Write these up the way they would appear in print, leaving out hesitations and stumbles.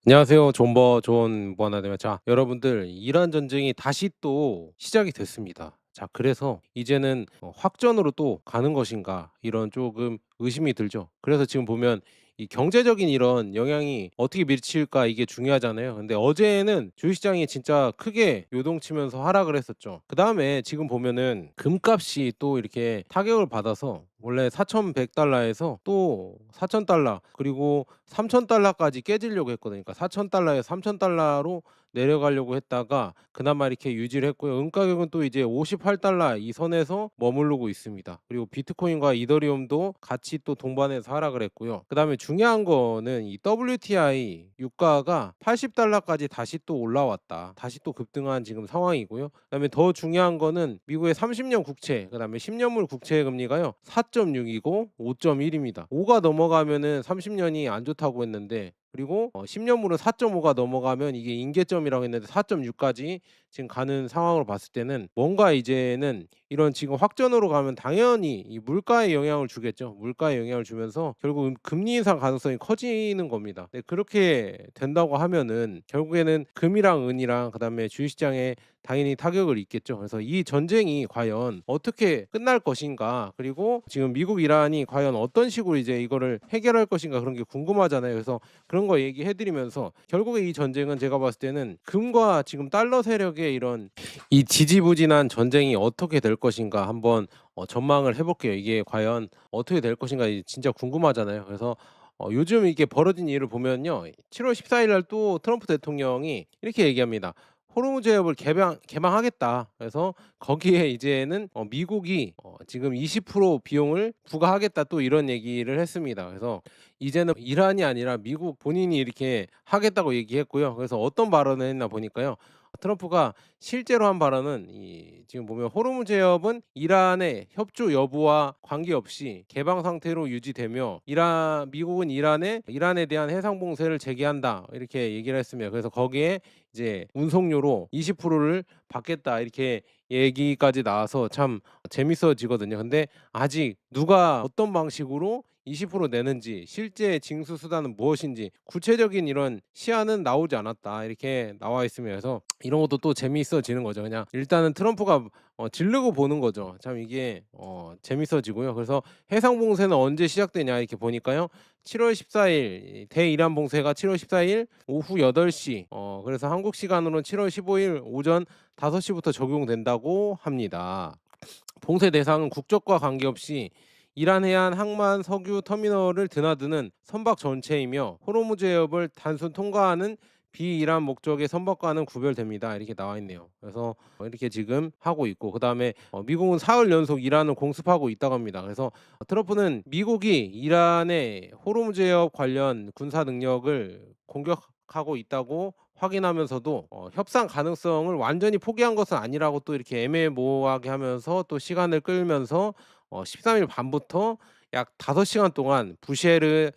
안녕하세요. 존 무한하대며 자, 여러분들 이란 전쟁이 다시 또 시작이 됐습니다. 자, 그래서 이제는 확전으로 또 가는 것인가 이런 조금 의심이 들죠. 그래서 지금 보면 이 경제적인 이런 영향이 어떻게 미칠까 이게 중요하잖아요. 근데 어제는 주식시장이 진짜 크게 요동치면서 하락을 했었죠. 그다음에 지금 보면은 금값이 또 이렇게 타격을 받아서 원래 4,100달러에서 또 4,000달러 그리고 3,000달러까지 깨지려고 했거든요. 그러니까 4,000달러에서 3,000달러로 내려가려고 했다가 그나마 이렇게 유지를 했고요. 가격은 또 이제 58달러 이 선에서 머무르고 있습니다. 그리고 비트코인과 이더리움도 같이 또 동반해서 하락을 했고요. 그다음에 중요한 거는 이 WTI 유가가 80달러까지 다시 또 올라왔다. 다시 또 급등한 지금 상황이고요. 그다음에 더 중요한 거는 미국의 30년 국채, 그다음에 10년물 국채 금리가요. 4.6이고 5.1입니다. 5가 넘어가면은 30년이 안 좋다고 했는데 그리고 10년물은 4.5가 넘어가면 이게 임계점이라고 했는데 4.6까지 지금 가는 상황으로 봤을 때는 뭔가 이제는 이런 지금 확전으로 가면 당연히 이 물가에 영향을 주겠죠. 물가에 영향을 주면서 결국 금리 인상 가능성이 커지는 겁니다. 네, 그렇게 된다고 하면은 결국에는 금이랑 은이랑 그다음에 주식시장에 당연히 타격을 입겠죠. 그래서 이 전쟁이 과연 어떻게 끝날 것인가, 그리고 지금 미국, 이란이 과연 어떤 식으로 이제 이거를 해결할 것인가 그런 게 궁금하잖아요. 그래서 그런 거 얘기해 드리면서 결국에 이 전쟁은 제가 봤을 때는 금과 지금 달러 세력의 이런 이 지지부진한 전쟁이 어떻게 될 것인가 한번 전망을 해 볼게요. 이게 과연 어떻게 될 것인가 진짜 궁금하잖아요. 그래서 요즘 이게 벌어진 일을 보면요. 7월 14일 날 또 트럼프 대통령이 이렇게 얘기합니다. 호르무즈 해협을 개방하겠다. 그래서 거기에 이제는 미국이 지금 20% 비용을 부과하겠다 또 이런 얘기를 했습니다. 그래서 이제는 이란이 아니라 미국 본인이 이렇게 하겠다고 얘기했고요. 그래서 어떤 발언을 했나 보니까요. 트럼프가 실제로 한 발언은 이 지금 보면 호르무즈 해협은 이란의 협조 여부와 관계없이 개방 상태로 유지되며 미국은 이란에 대한 해상 봉쇄를 재개한다. 이렇게 얘기를 했습니다. 그래서 거기에 이제 운송료로 20%를 받겠다. 이렇게 얘기까지 나와서 참 재밌어지거든요. 근데 아직 누가 어떤 방식으로 20% 내는지 실제 징수 수단은 무엇인지 구체적인 이런 시안은 나오지 않았다. 이렇게 나와 있으면 그래서 이런 것도 또 재미있어지는 거죠. 그냥 일단은 트럼프가 지르고 보는 거죠. 참 이게 재밌어지고요. 그래서 해상 봉쇄는 언제 시작되냐 이렇게 보니까요. 7월 14일 대이란 봉쇄가 7월 14일 오후 8시 그래서 한국 시간으로는 7월 15일 오전 5시부터 적용된다고 합니다. 봉쇄 대상은 국적과 관계없이 이란 해안 항만 석유 터미널을 드나드는 선박 전체이며 호르무즈 해협을 단순 통과하는 비이란 목적의 선박과는 구별됩니다. 이렇게 나와 있네요. 그래서 이렇게 지금 하고 있고 그다음에 미국은 사흘 연속 이란을 공습하고 있다고 합니다. 그래서 트럼프는 미국이 이란의 호르무즈 해협 관련 군사 능력을 공격하고 있다고 확인하면서도 협상 가능성을 완전히 포기한 것은 아니라고 또 이렇게 애매모호하게 하면서 또 시간을 끌면서 13일 밤부터 약 5시간 동안 부셰르,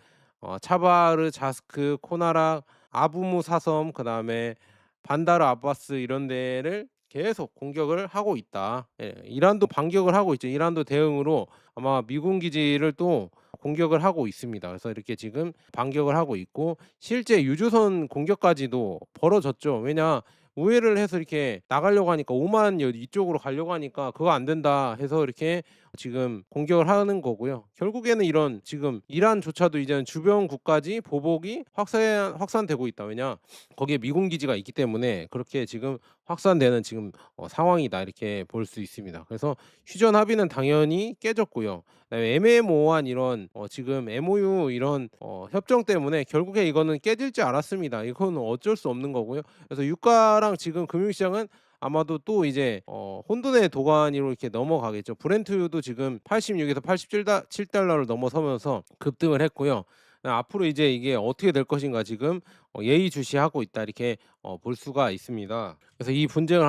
차바르 자스크, 코나락, 아부무 사섬 그다음에 반다르 아바스 이런 데를 계속 공격을 하고 있다. 예. 이란도 반격을 하고 있죠. 이란도 대응으로 아마 미군 기지를 또 공격을 하고 있습니다. 그래서 이렇게 지금 반격을 하고 있고 실제 유조선 공격까지도 벌어졌죠. 왜냐 우회를 해서 이렇게 나가려고 하니까 오만 이쪽으로 가려고 하니까 그거 안 된다 해서 이렇게 지금 공격을 하는 거고요. 결국에는 이런 지금 이란조차도 이제는 주변 국가지 보복이 확산되고 있다. 왜냐 거기에 미군 기지가 있기 때문에 그렇게 지금 확산되는 지금 상황이다 이렇게 볼 수 있습니다. 그래서 휴전 합의는 당연히 깨졌고요. 그다음에 애매모호한 이런 지금 MOU 이런 협정 때문에 결국에 이거는 깨질지 않았습니다. 이거는 어쩔 수 없는 거고요. 그래서 유가랑 지금 금융시장은 아마도 또 이제 혼돈의 도가니로 이렇게 넘어가겠죠. 브렌트유도 지금 86에서 87달러를 넘어서면서 급등을 했고요. 앞으로 이제 이게 어떻게 될 것인가 지금 예의주시하고 있다 이렇게 볼 수가 있습니다. 그래서 이 분쟁을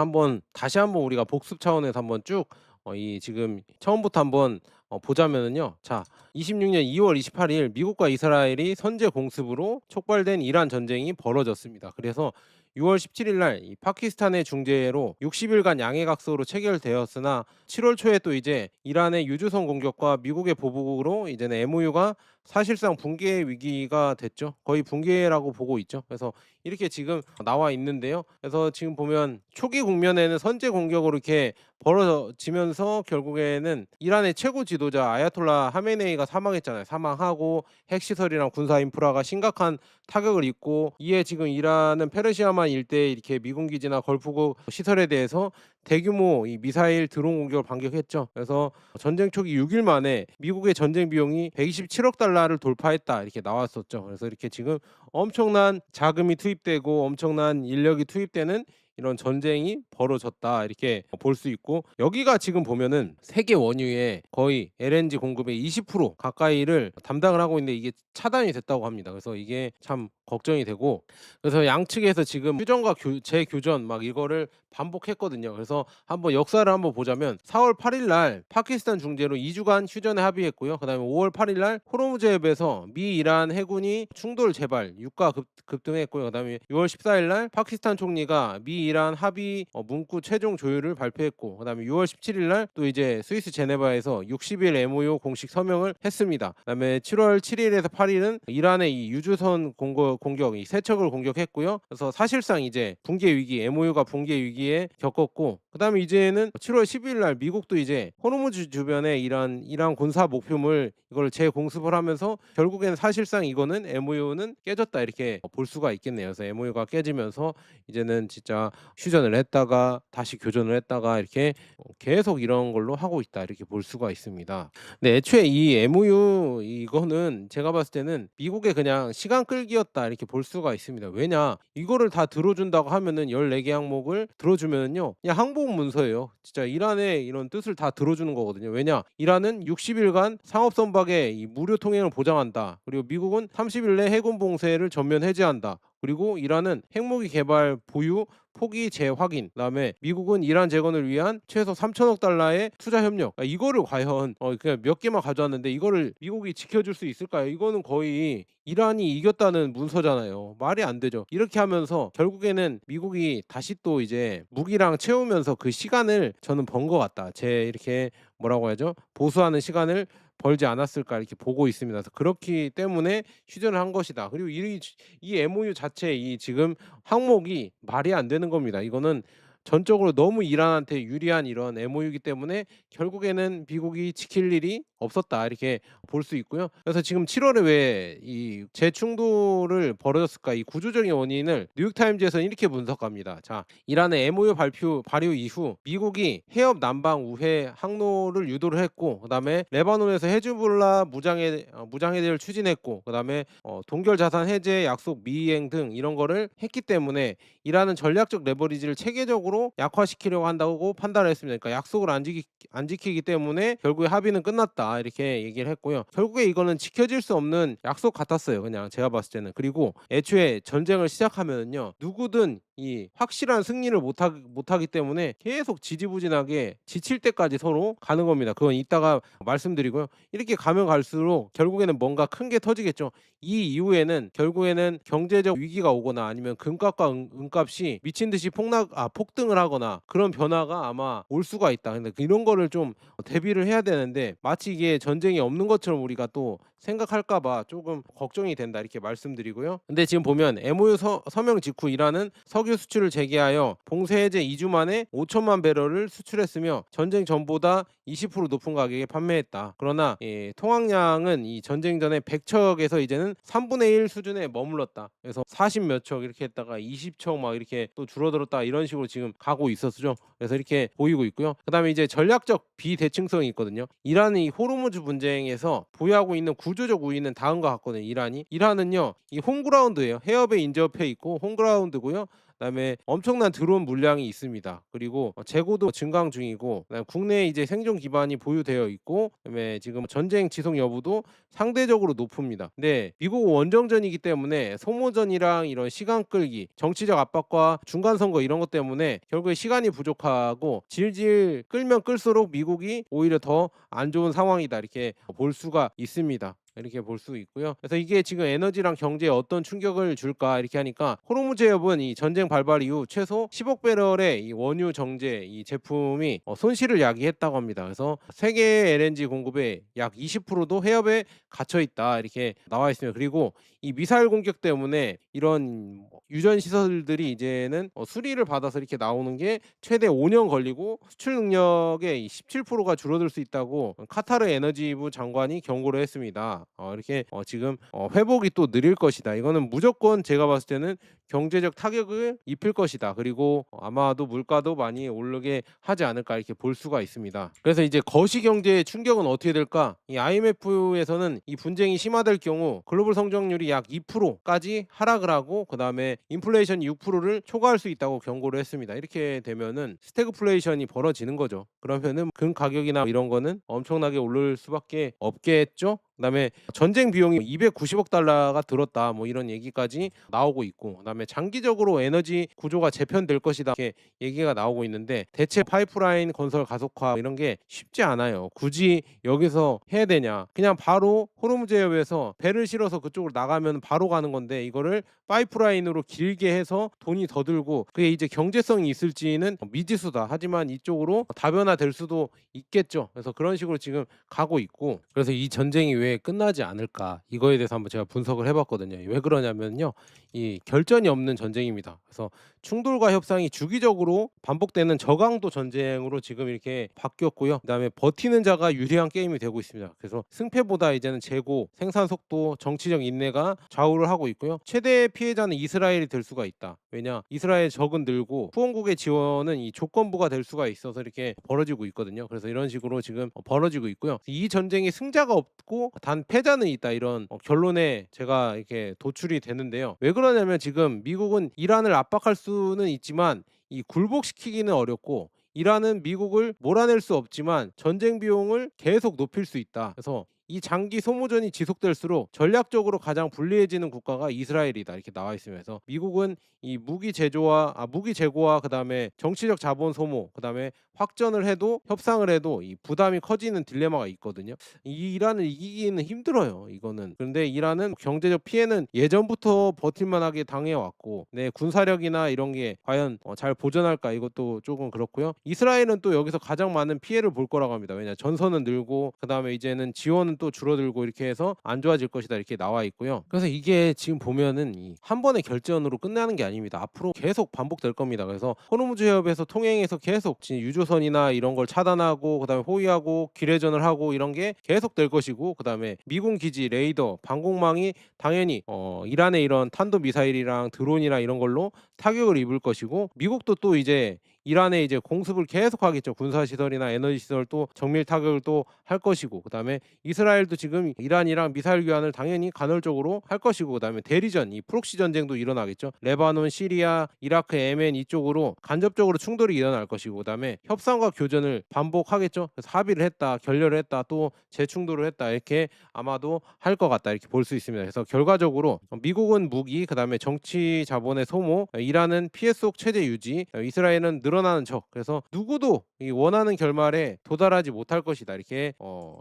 다시 한번 우리가 복습 차원에서 한번 쭉 이 지금 처음부터 한번 보자면은요. 자, 26년 2월 28일 미국과 이스라엘이 선제 공습으로 촉발된 이란 전쟁이 벌어졌습니다. 그래서 6월 17일 날 이 파키스탄의 중재로 60일간 양해각서로 체결되었으나 7월 초에 또 이제 이란의 유주선 공격과 미국의 보복으로 이제는 MOU가 사실상 붕괴 위기가 됐죠. 거의 붕괴라고 보고 있죠. 그래서 이렇게 지금 나와 있는데요. 그래서 지금 보면 초기 국면에는 선제 공격으로 이렇게 벌어지면서 결국에는 이란의 최고 지도자 아야톨라 하메네이가 사망했잖아요. 사망하고 핵시설이랑 군사 인프라가 심각한 타격을 입고, 이에 지금 이란은 페르시아만 일대에 이렇게 미군 기지나 걸프국 시설에 대해서 대규모 이 미사일 드론 공격을 반격했죠. 그래서 전쟁 초기 6일 만에 미국의 전쟁 비용이 127억 달러를 돌파했다 이렇게 나왔었죠. 그래서 이렇게 지금 엄청난 자금이 투입되고 엄청난 인력이 투입되는 이런 전쟁이 벌어졌다 이렇게 볼 수 있고, 여기가 지금 보면은 세계 원유의 거의 LNG 공급의 20% 가까이를 담당을 하고 있는데 이게 차단이 됐다고 합니다. 그래서 이게 참 걱정이 되고, 그래서 양측에서 지금 휴전과 재교전 막 이거를 반복했거든요. 그래서 한번 역사를 한번 보자면 4월 8일 날 파키스탄 중재로 2주간 휴전에 합의했고요. 그다음에 5월 8일 날 호르무즈 해협에서 미 이란 해군이 충돌 재발 유가 급등했고요. 그다음에 6월 14일 날 파키스탄 총리가 미 이란 합의 문구 최종 조율을 발표했고, 그다음에 6월 17일 날 또 이제 스위스 제네바에서 60일 MOU 공식 서명을 했습니다. 그다음에 7월 7일에서 8일은 이란의 이 유주선 공격 이 세척을 공격했고요. 그래서 사실상 이제 붕괴 위기, MOU가 붕괴 위기에 겪었고, 그다음에 이제는 7월 12일 날 미국도 이제 호르무즈 주변에 이란 군사 목표물 이걸 재공습을 하면서 결국에는 사실상 이거는 MOU는 깨졌다 이렇게 볼 수가 있겠네요. 그래서 MOU가 깨지면서 이제는 진짜 휴전을 했다가 다시 교전을 했다가 이렇게 계속 이런 걸로 하고 있다 이렇게 볼 수가 있습니다. 근데 애초에 이 MOU 이거는 제가 봤을 때는 미국의 그냥 시간 끌기였다 이렇게 볼 수가 있습니다. 왜냐, 이거를 다 들어준다고 하면은 14개 항목을 들어주면은요 그냥 항복 문서예요. 진짜 이란의 이런 뜻을 다 들어주는 거거든요. 왜냐, 이란은 60일간 상업 선박의 이 무료 통행을 보장한다. 그리고 미국은 30일 내 해군 봉쇄를 전면 해제한다. 그리고 이란은 핵무기 개발 보유 포기 재확인, 그다음에 미국은 이란 재건을 위한 최소 3천억 달러의 투자 협력. 이거를 과연 그냥 몇 개만 가져왔는데 이거를 미국이 지켜줄 수 있을까요? 이거는 거의 이란이 이겼다는 문서잖아요. 말이 안 되죠. 이렇게 하면서 결국에는 미국이 다시 또 이제 무기랑 채우면서 그 시간을 저는 번 것 같다. 제 이렇게 뭐라고 해야죠? 보수하는 시간을 벌지 않았을까 이렇게 보고 있습니다. 그래서 그렇기 때문에 휴전을 한 것이다. 그리고 이 MOU 자체 이 지금 항목이 말이 안 되는 겁니다. 이거는 전적으로 너무 이란한테 유리한 이런 MOU이기 때문에 결국에는 미국이 지킬 일이 없었다 이렇게 볼 수 있고요. 그래서 지금 7월에 왜 이 재충돌을 벌어졌을까? 이 구조적인 원인을 뉴욕타임즈에서는 이렇게 분석합니다. 자, 이란의 MOU 발효 이후 미국이 해협 남방 우회 항로를 유도를 했고, 그다음에 레바논에서 헤즈볼라 무장해제를 추진했고, 그다음에 동결 자산 해제 약속 미이행 등 이런 거를 했기 때문에 이란은 전략적 레버리지를 체계적으로 약화시키려고 한다고 판단을 했습니다. 그러니까 약속을 안 지키기 때문에 결국에 합의는 끝났다 이렇게 얘기를 했고요. 결국에 이거는 지켜질 수 없는 약속 같았어요. 그냥 제가 봤을 때는. 그리고 애초에 전쟁을 시작하면은요 누구든 이 확실한 승리를 못하기 때문에 계속 지지부진하게 지칠 때까지 서로 가는 겁니다. 그건 이따가 말씀드리고요. 이렇게 가면 갈수록 결국에는 뭔가 큰 게 터지겠죠. 이 이후에는 결국에는 경제적 위기가 오거나 아니면 금값과 은값이 미친 듯이 폭등을 하거나 그런 변화가 아마 올 수가 있다. 근데 이런 거를 좀 대비를 해야 되는데 마치 이게 전쟁이 없는 것처럼 우리가 또 생각할까 봐 조금 걱정이 된다 이렇게 말씀드리고요. 근데 지금 보면 MOU 서명 직후 이란은 석유 수출을 재개하여 봉쇄 해제 2주 만에 5천만 배럴을 수출했으며 전쟁 전보다 20% 높은 가격에 판매했다. 그러나 통항량은 이 전쟁 전에 100척에서 이제는 3분의 1 수준에 머물렀다. 그래서 40 몇 척 이렇게 했다가 20척 막 이렇게 또 줄어들었다 이런 식으로 지금 가고 있었죠. 그래서 이렇게 보이고 있고요. 그다음에 이제 전략적 비대칭성이 있거든요. 이란이 이 호르무즈 분쟁에서 보유하고 있는 구조적 우위는 다음과 같거든요. 이란은요 이 홈그라운드예요. 해협에 인접해 있고 홈그라운드고요. 그다음에 엄청난 드론 물량이 있습니다. 그리고 재고도 증강 중이고, 그다음에 국내에 이제 생존 기반이 보유되어 있고, 그다음에 지금 전쟁 지속 여부도 상대적으로 높습니다. 근데 미국 원정전이기 때문에 소모전이랑 이런 시간 끌기, 정치적 압박과 중간 선거 이런 것 때문에 결국에 시간이 부족하고 질질 끌면 끌수록 미국이 오히려 더 안 좋은 상황이다 이렇게 볼 수가 있습니다. 이렇게 볼 수 있고요. 그래서 이게 지금 에너지랑 경제에 어떤 충격을 줄까 이렇게 하니까 호르무즈 해협은 이 전쟁 발발 이후 최소 10억 배럴의 이 원유 정제 이 제품이 손실을 야기했다고 합니다. 그래서 세계 LNG 공급의 약 20%도 해협에 갇혀 있다 이렇게 나와 있습니다. 그리고 이 미사일 공격 때문에 이런 유전 시설들이 이제는 수리를 받아서 이렇게 나오는 게 최대 5년 걸리고 수출 능력의 이 17%가 줄어들 수 있다고 카타르 에너지부 장관이 경고를 했습니다. 이렇게 지금 회복이 또 느릴 것이다. 이거는 무조건 제가 봤을 때는 경제적 타격을 입힐 것이다. 그리고 아마도 물가도 많이 오르게 하지 않을까 이렇게 볼 수가 있습니다. 그래서 이제 거시 경제의 충격은 어떻게 될까? 이 IMF에서는 이 분쟁이 심화될 경우 글로벌 성장률이 약 2%까지 하락을 하고 그다음에 인플레이션이 6%를 초과할 수 있다고 경고를 했습니다. 이렇게 되면은 스태그플레이션이 벌어지는 거죠. 그러면은 금 가격이나 이런 거는 엄청나게 오를 수밖에 없겠죠. 그다음에 전쟁 비용이 290억 달러가 들었다 뭐 이런 얘기까지 나오고 있고 그다음에 장기적으로 에너지 구조가 재편될 것이다 이렇게 얘기가 나오고 있는데 대체 파이프라인 건설 가속화 이런 게 쉽지 않아요. 굳이 여기서 해야 되냐? 그냥 바로 호르무즈 해협에서 배를 실어서 그쪽으로 나가면 바로 가는 건데 이거를 파이프라인으로 길게 해서 돈이 더 들고 그게 이제 경제성이 있을지는 미지수다. 하지만 이쪽으로 다변화될 수도 있겠죠. 그래서 그런 식으로 지금 가고 있고 그래서 이 전쟁이 왜 끝나지 않을까 이거에 대해서 한번 제가 분석을 해봤거든요. 왜 그러냐면요, 이 결전이 없는 전쟁입니다. 그래서 충돌과 협상이 주기적으로 반복되는 저강도 전쟁으로 지금 이렇게 바뀌었고요. 그다음에 버티는 자가 유리한 게임이 되고 있습니다. 그래서 승패보다 이제는 재고, 생산 속도, 정치적 인내가 좌우를 하고 있고요. 최대 피해자는 이스라엘이 될 수가 있다. 왜냐, 이스라엘 적은 늘고 후원국의 지원은 이 조건부가 될 수가 있어서 이렇게 벌어지고 있거든요. 그래서 이런 식으로 지금 벌어지고 있고요. 이 전쟁에 승자가 없고 단 패자는 있다 이런 결론에 제가 이렇게 도출이 되는데요. 왜 그러냐면 지금 미국은 이란을 압박할 수는 있지만 이 굴복시키기는 어렵고 이란은 미국을 몰아낼 수 없지만 전쟁 비용을 계속 높일 수 있다. 그래서 이 장기 소모전이 지속될수록 전략적으로 가장 불리해지는 국가가 이스라엘이다 이렇게 나와 있으면서 그래서 미국은 이 무기 재고와 그다음에 정치적 자본 소모 그다음에 확전을 해도 협상을 해도 이 부담이 커지는 딜레마가 있거든요. 이 이란을 이기기는 힘들어요. 이거는. 그런데 이란은 경제적 피해는 예전부터 버틸만하게 당해왔고, 네, 군사력이나 이런 게 과연 잘 보존할까 이것도 조금 그렇고요. 이스라엘은 또 여기서 가장 많은 피해를 볼 거라고 합니다. 왜냐 전선은 늘고 그다음에 이제는 지원은 또 줄어들고 이렇게 해서 안 좋아질 것이다 이렇게 나와 있고요. 그래서 이게 지금 보면은 한 번의 결전으로 끝나는 게 아닙니다. 앞으로 계속 반복될 겁니다. 그래서 호르무즈 해협에서 통행해서 계속 지금 유조선이나 이런 걸 차단하고 그다음에 호위하고 기뢰전을 하고 이런 게 계속 될 것이고 그다음에 미군 기지 레이더 방공망이 당연히 이란의 이런 탄도 미사일이랑 드론이랑 이런 걸로 타격을 입을 것이고 미국도 또 이제 이란에 이제 공습을 계속하겠죠. 군사 시설이나 에너지 시설 또 정밀 타격을 또 할 것이고 그다음에 이스라엘도 지금 이란이랑 미사일 교환을 당연히 간헐적으로 할 것이고 그다음에 대리전 이 프록시 전쟁도 일어나겠죠. 레바논, 시리아, 이라크, 예멘 이쪽으로 간접적으로 충돌이 일어날 것이고 그다음에 협상과 교전을 반복하겠죠. 그래서 합의를 했다, 결렬을 했다, 또 재충돌을 했다 이렇게 아마도 할 것 같다 이렇게 볼 수 있습니다. 그래서 결과적으로 미국은 무기 그다음에 정치 자본의 소모, 이란은 피해 속 체제 유지, 이스라엘은 늘어나는 적. 그래서 누구도 이 원하는 결말에 도달하지 못할 것이다 이렇게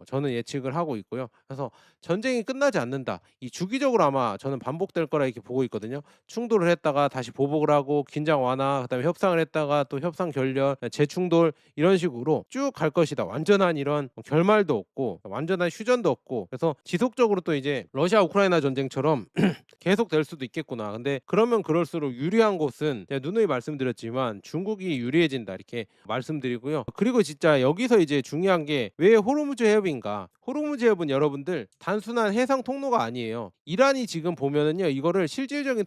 저는 예측을 하고 있고요. 그래서 전쟁이 끝나지 않는다. 이 주기적으로 아마 저는 반복될 거라 이렇게 보고 있거든요. 충돌을 했다가 다시 보복을 하고 긴장 완화, 그다음에 협상을 했다가 또 협상 결렬, 재충돌 이런 식으로 쭉 갈 것이다. 완전한 이런 결말도 없고 완전한 휴전도 없고 그래서 지속적으로 또 이제 러시아 우크라이나 전쟁처럼 계속 될 수도 있겠구나. 근데 그러면 그럴수록 유리한 곳은 제가 누누이 말씀드렸지만 중국이 유리해진다 이렇게 말씀드리고요. 그리고 진짜 여기서 이제 중요한 게 왜 호르무즈 해협인가? 호르무즈 해협은 여러분들 단순한 해상 통로가 아니에요. 이란이 지금 보면은요 이거를 실질적인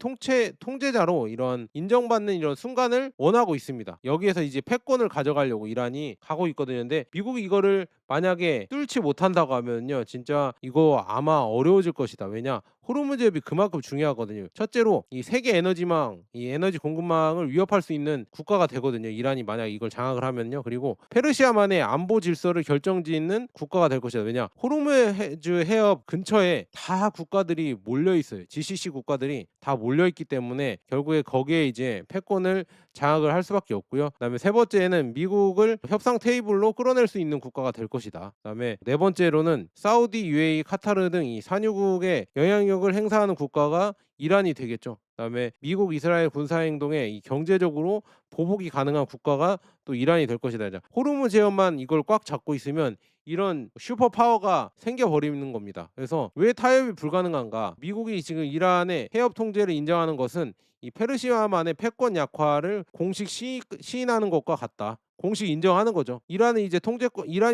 통제자로 이런 인정받는 이런 순간을 원하고 있습니다. 여기에서 이제 패권을 가져가려고 이란이 가고 있거든요. 근데 미국이 이거를 만약에 뚫지 못한다고 하면요 진짜 이거 아마 어려워질 것이다. 왜냐 호르무즈 해협이 그만큼 중요하거든요. 첫째로 이 세계 에너지망, 이 에너지 공급망을 위협할 수 있는 국가가 되거든요. 이란이 만약 이걸 장악을 하면요. 그리고 페르시아만의 안보 질서를 결정짓는 국가가 될 것이다. 왜냐 호르무즈 해협 근처에 다 국가들이 몰려 있어요. GCC 국가들이 다 몰려 있기 때문에 결국에 거기에 이제 패권을 장악을 할 수밖에 없고요. 그다음에 세 번째는 미국을 협상 테이블로 끌어낼 수 있는 국가가 될 것이다. 것이다. 그다음에 네 번째로는 사우디, UAE, 카타르 등 이 산유국의 영향력을 행사하는 국가가 이란이 되겠죠. 그다음에 미국, 이스라엘 군사 행동에 이 경제적으로 보복이 가능한 국가가 또 이란이 될 것이다. 자, 호르무즈 해협만 이걸 꽉 잡고 있으면 이런 슈퍼 파워가 생겨 버리는 겁니다. 그래서 왜 타협이 불가능한가? 미국이 지금 이란의 해협 통제를 인정하는 것은 이 페르시아만의 패권 약화를 공식 시인하는 것과 같다. 공식 인정하는 거죠. 이란이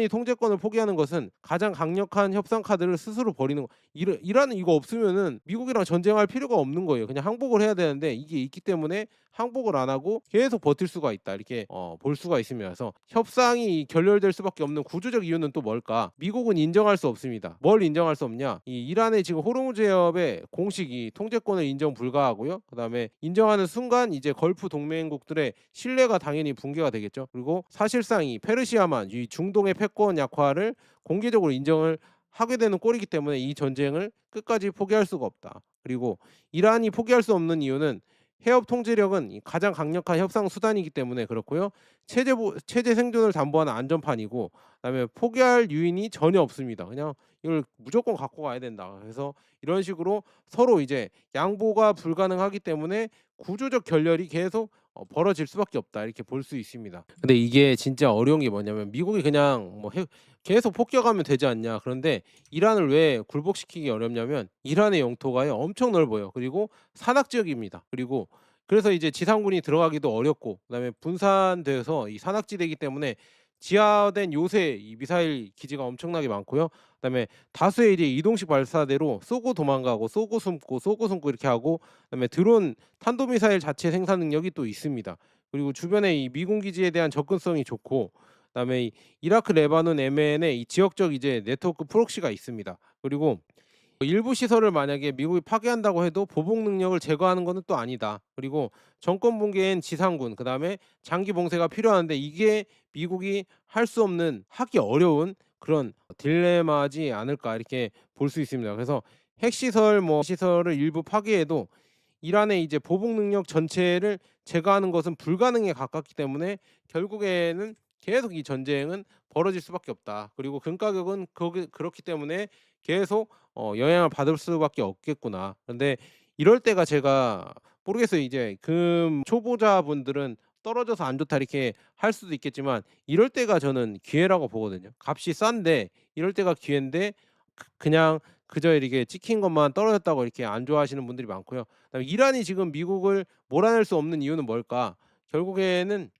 통제권을 포기하는 것은 가장 강력한 협상 카드를 스스로 버리는 거. 이란은 이거 없으면은 미국이랑 전쟁할 필요가 없는 거예요. 그냥 항복을 해야 되는데 이게 있기 때문에 항복을 안 하고 계속 버틸 수가 있다. 이렇게 볼 수가 있습니다. 그래서 협상이 결렬될 수밖에 없는 구조적 이유는 또 뭘까? 미국은 인정할 수 없습니다. 뭘 인정할 수 없냐? 이 이란의 지금 호르무즈 해협의 공식 이 통제권을 인정 불가하고요. 그다음에 인정하는 순간 이제 걸프 동맹국들의 신뢰가 당연히 붕괴가 되겠죠. 그리고 사실상 이 페르시아만 이 중동의 패권 약화를 공개적으로 인정을 하게 되는 꼴이기 때문에 이 전쟁을 끝까지 포기할 수가 없다. 그리고 이란이 포기할 수 없는 이유는 해협 통제력은 이 가장 강력한 협상 수단이기 때문에 그렇고요. 체제 생존을 담보하는 안전판이고 그다음에 포기할 유인이 전혀 없습니다. 그냥 이걸 무조건 갖고 가야 된다. 그래서 이런 식으로 서로 이제 양보가 불가능하기 때문에 구조적 결렬이 계속 벌어질 수밖에 없다. 이렇게 볼 수 있습니다. 근데 이게 진짜 어려운 게 뭐냐면 미국이 그냥 계속 폭격하면 되지 않냐. 그런데 이란을 왜 굴복시키기 어렵냐면 이란의 영토가요 엄청 넓어요. 그리고 산악 지역입니다. 그리고 그래서 이제 지상군이 들어가기도 어렵고 그다음에 분산돼서 이 산악지대이기 때문에 지하된 요새 이 미사일 기지가 엄청나게 많고요. 그다음에 다수의 이제 이동식 발사대로 쏘고 도망가고 쏘고 숨고 이렇게 하고 그다음에 드론 탄도미사일 자체 생산 능력이 또 있습니다. 그리고 주변에 이 미군 기지에 대한 접근성이 좋고 그다음에 이 이라크, 레바논, 예멘에 이 지역적 이제 네트워크 프록시가 있습니다. 그리고 일부 시설을 만약에 미국이 파괴한다고 해도 보복 능력을 제거하는 것은 또 아니다. 그리고 정권 붕괴엔 지상군, 그다음에 장기 봉쇄가 필요한데 이게 미국이 할 수 없는 하기 어려운 그런 딜레마지 않을까 이렇게 볼 수 있습니다. 그래서 핵시설 시설을 일부 파괴해도 이란의 이제 보복 능력 전체를 제거하는 것은 불가능에 가깝기 때문에 결국에는 계속 이 전쟁은 벌어질 수밖에 없다. 그리고 금 가격은 그렇기 때문에 계속 영향을 받을 수밖에 없겠구나. 근데 이럴 때가 제가 모르겠어요. 이제 금 초보자분들은 떨어져서 안 좋다 이렇게 할 수도 있겠지만 이럴 때가 저는 기회라고 보거든요. 값이 싼데 이럴 때가 기회인데 그냥 그저 이렇게 찍힌 것만 떨어졌다고 이렇게 안 좋아하시는 분들이 많고요. 그다음에 이란이 지금 미국을 몰아낼 수 없는 이유는 뭘까? 결국에는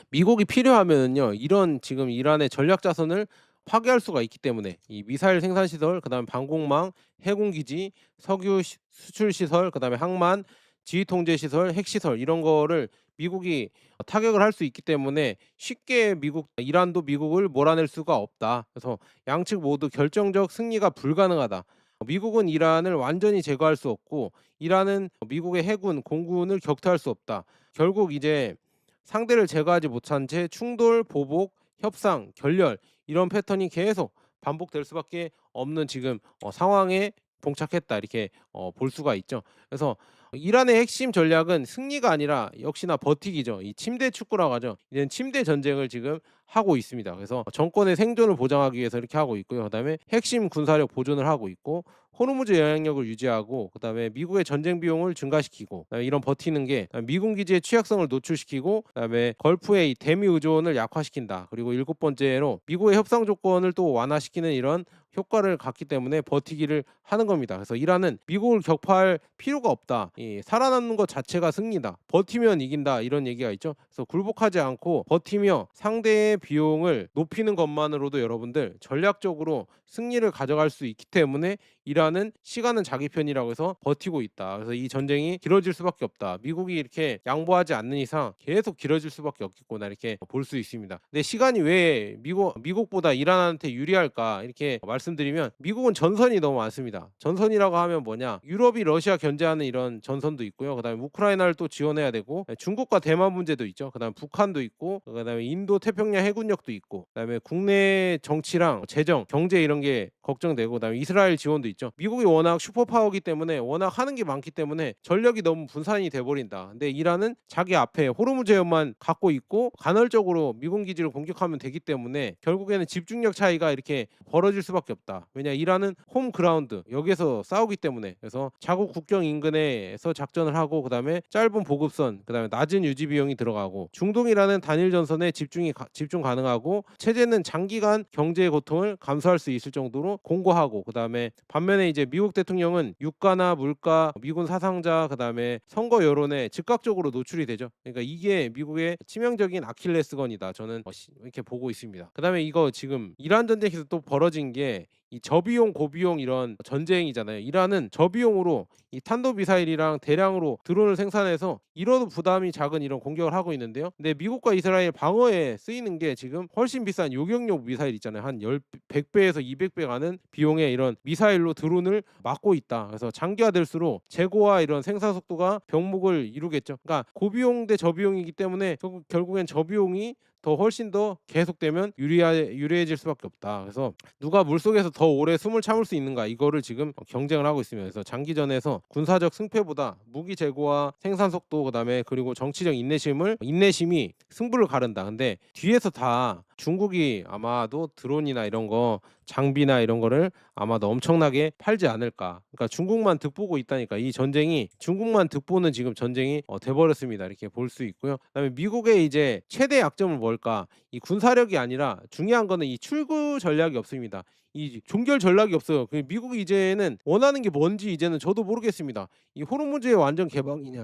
미국이 필요하면은요. 이런 지금 이란의 전략 자산을 파괴할 수가 있기 때문에 이 미사일 생산 시설, 그다음에 방공망, 해군 기지, 석유 수출 시설, 그다음에 항만, 지휘 통제 시설, 핵 시설 이런 거를 미국이 타격을 할 수 있기 때문에 쉽게 이란도 미국을 몰아낼 수가 없다. 그래서 양측 모두 결정적 승리가 불가능하다. 미국은 이란을 완전히 제거할 수 없고 이란은 미국의 해군, 공군을 격퇴할 수 없다. 결국 이제 상대를 제거하지 못한 채 충돌, 보복, 협상, 결렬 이런 패턴이 계속 반복될 수밖에 없는 지금 상황에 봉착했다 이렇게 볼 수가 있죠. 그래서 이란의 핵심 전략은 승리가 아니라 역시나 버티기죠. 이 침대 축구라고 하죠. 이제는 침대 전쟁을 지금 하고 있습니다. 그래서 정권의 생존을 보장하기 위해서 이렇게 하고 있고요. 그다음에 핵심 군사력 보존을 하고 있고 호르무즈 영향력을 유지하고 그다음에 미국의 전쟁 비용을 증가시키고 그다음에 이런 버티는 게 미군 기지의 취약성을 노출시키고 그다음에 걸프의 이 대미 의존을 약화시킨다. 그리고 일곱 번째로 미국의 협상 조건을 또 완화시키는 이런 효과를 갖기 때문에 버티기를 하는 겁니다. 그래서 이란은 미국을 격파할 필요가 없다. 살아남는 것 자체가 승리다. 버티면 이긴다. 이런 얘기가 있죠. 그래서 굴복하지 않고 버티며 상대의 비용을 높이는 것만으로도 여러분들 전략적으로 승리를 가져갈 수 있기 때문에 이란은 시간은 자기 편이라고 해서 버티고 있다. 그래서 이 전쟁이 길어질 수밖에 없다. 미국이 이렇게 양보하지 않는 이상 계속 길어질 수밖에 없겠구나 이렇게 볼 수 있습니다. 근데 시간이 왜 미국보다 이란한테 유리할까 이렇게 말씀드리면 미국은 전선이 너무 많습니다. 전선이라고 하면 뭐냐? 유럽이 러시아 견제하는 이런 전선도 있고요. 그다음에 우크라이나를 또 지원해야 되고 중국과 대만 문제도 있죠. 그다음에 북한도 있고 그다음에 인도 태평양 해군력도 있고 그다음에 국내 정치랑 재정, 경제 이런 게 걱정되고, 그다음에 이스라엘 지원도 있죠. 미국이 워낙 슈퍼파워이기 때문에 워낙 하는 게 많기 때문에 전력이 너무 분산이 돼 버린다. 근데 이란은 자기 앞에 호르무즈 해협만 갖고 있고 간헐적으로 미군 기지를 공격하면 되기 때문에 결국에는 집중력 차이가 이렇게 벌어질 수밖에 없다. 왜냐, 이란은 홈 그라운드 여기에서 싸우기 때문에. 그래서 자국 국경 인근에서 작전을 하고, 그다음에 짧은 보급선, 그다음에 낮은 유지 비용이 들어가고, 중동이라는 단일 전선에 집중 가능하고, 체제는 장기간 경제의 고통을 감수할 수 있을 정도로 공고하고, 그다음에 반면에 이제 미국 대통령은 유가나 물가, 미군 사상자, 그다음에 선거 여론에 즉각적으로 노출이 되죠. 그러니까 이게 미국의 치명적인 아킬레스건이다, 저는 이렇게 보고 있습니다. 그다음에 이거 지금 이란 전쟁에서 또 벌어진 게 이 저비용 고비용 이런 전쟁이잖아요. 이란은 저비용으로 이 탄도미사일이랑 대량으로 드론을 생산해서 이러도 부담이 작은 이런 공격을 하고 있는데요. 근데 미국과 이스라엘 방어에 쓰이는 게 지금 훨씬 비싼 요격용 미사일 있잖아요. 한 100배에서 200배 가는 비용의 이런 미사일로 드론을 막고 있다. 그래서 장기화될수록 재고와 이런 생산 속도가 병목을 이루겠죠. 그러니까 고비용 대 저비용이기 때문에 결국엔 저비용이 더 훨씬 더 계속되면 유리해질 수밖에 없다. 그래서 누가 물속에서 더 오래 숨을 참을 수 있는가, 이거를 지금 경쟁을 하고 있습니다. 그래서 장기전에서 군사적 승패보다 무기 재고와 생산 속도, 그다음에 그리고 정치적 인내심이 승부를 가른다. 근데 뒤에서 다 중국이 아마도 드론이나 이런 거, 장비나 이런 거를 아마도 엄청나게 팔지 않을까. 그러니까 중국만 득보고 있다니까. 이 전쟁이 중국만 득보는 지금 전쟁이 돼버렸습니다. 이렇게 볼 수 있고요. 그다음에 미국의 이제 최대 약점은 뭘까? 이 군사력이 아니라 중요한 거는 이 출구 전략이 없습니다. 이 종결 전략이 없어요. 미국이 이제는 원하는 게 뭔지 이제는 저도 모르겠습니다. 이 호르무즈의 완전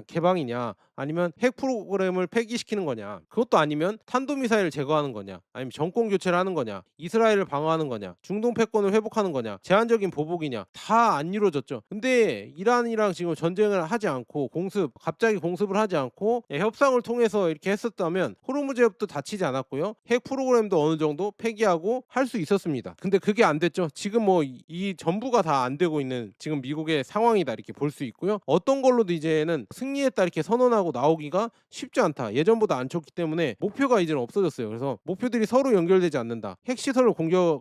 개방이냐, 아니면 핵 프로그램을 폐기시키는 거냐, 그것도 아니면 탄도미사일을 제거하는 거냐, 아니면 정권 교체를 하는 거냐, 이스라엘을 방어하는 거냐, 중동 패권을 회복하는 거냐, 제한적인 보복이냐, 다 안 이루어졌죠. 근데 이란이랑 지금 전쟁을 하지 않고 갑자기 공습을 하지 않고 협상을 통해서 이렇게 했었다면 호르무즈 해협도 다치지 않았고요. 핵 프로그램도 어느 정도 폐기하고 할 수 있었습니다. 근데 그게 안 됐죠. 지금 뭐 이 전부가 다 안 되고 있는 지금 미국의 상황이다, 이렇게 볼 수 있고요. 어떤 걸로도 이제는 승리했다 이렇게 선언하고 나오기가 쉽지 않다. 예전보다 안 쳤기 때문에 목표가 이제는 없어졌어요. 그래서 목표들이 서로 연결되지 않는다. 핵시설을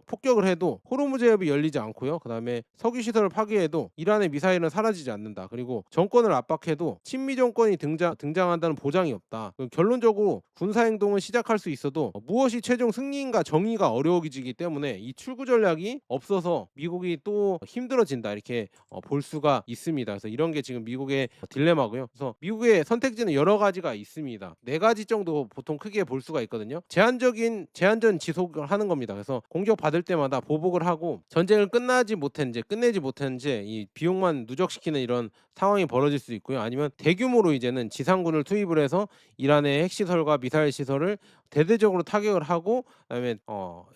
폭격을 해도 호르무즈 해협이 열리지 않고요. 그다음에 석유시설을 파괴해도 이란의 미사일은 사라지지 않는다. 그리고 정권을 압박해도 친미 정권이 등장한다는 보장이 없다. 결론적으로 군사행동을 시작할 수 있어도 무엇이 최종 승리인가 정의가 어려워지기 때문에 이 출구 전략이 없어서 미국이 또 힘들어진다, 이렇게 볼 수가 있습니다. 그래서 이런 게 지금 미국의 딜레마고요. 그래서 미국의 선택지는 여러 가지가 있습니다. 네 가지 정도 보통 크게 볼 수가 있거든요. 제한전 지속을 하는 겁니다. 그래서 공격 받을 때마다 보복을 하고, 전쟁을 끝내지 못했는지 이 비용만 누적시키는 이런 상황이 벌어질 수 있고요. 아니면 대규모로 이제는 지상군을 투입을 해서 이란의 핵시설과 미사일 시설을 대대적으로 타격을 하고, 그다음에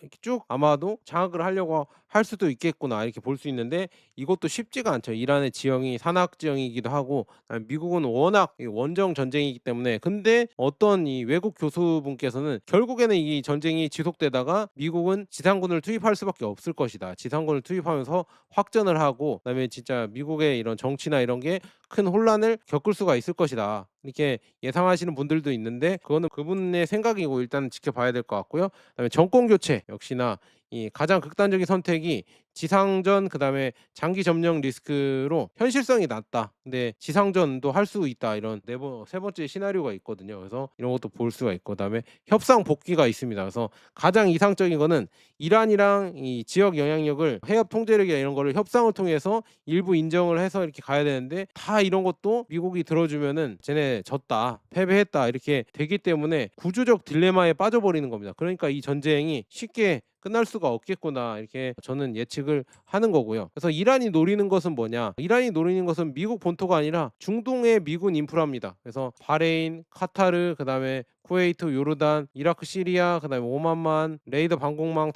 이렇게 쭉 아마도 장악을 하려고 할 수도 있겠구나, 이렇게 볼 수 있는데 이것도 쉽지가 않죠. 이란의 지형이 산악 지형이기도 하고, 미국은 워낙 원정 전쟁이기 때문에. 근데 어떤 이 외국 교수분께서는 결국에는 이 전쟁이 지속되다가 미국은 지상군을 투입할 수밖에 없을 것이다. 지상군을 투입하면서 확전을 하고, 그다음에 진짜 미국의 이런 정치나 이런 게 큰 혼란을 겪을 수가 있을 것이다, 이렇게 예상하시는 분들도 있는데 그거는 그분의 생각이고 일단 지켜봐야 될 것 같고요. 그다음에 정권 교체 역시나 이 가장 극단적인 선택이 지상전, 그다음에 장기 점령 리스크로 현실성이 낮다. 근데 지상전도 할 수 있다, 이런 세 번째 시나리오가 있거든요. 그래서 이런 것도 볼 수가 있고, 그다음에 협상 복귀가 있습니다. 그래서 가장 이상적인 거는 이란이랑 이 지역 영향력을, 해협 통제력이나 이런 거를 협상을 통해서 일부 인정을 해서 이렇게 가야 되는데, 다 이런 것도 미국이 들어주면은 쟤네 졌다, 패배했다 이렇게 되기 때문에 구조적 딜레마에 빠져버리는 겁니다. 그러니까 이 전쟁이 쉽게 끝날 수가 없겠구나, 이렇게 저는 예측을 하는 거고요. 그래서 이란이 노리는 것은 뭐냐? 이란이 노리는 것은 미국 본토가 아니라 중동의 미군 인프라입니다. 그래서 바레인, 카타르, 그다음에 쿠웨이트, 요르단, 이라크, 시리아, 그다음에 오만만, 레이더 방공망,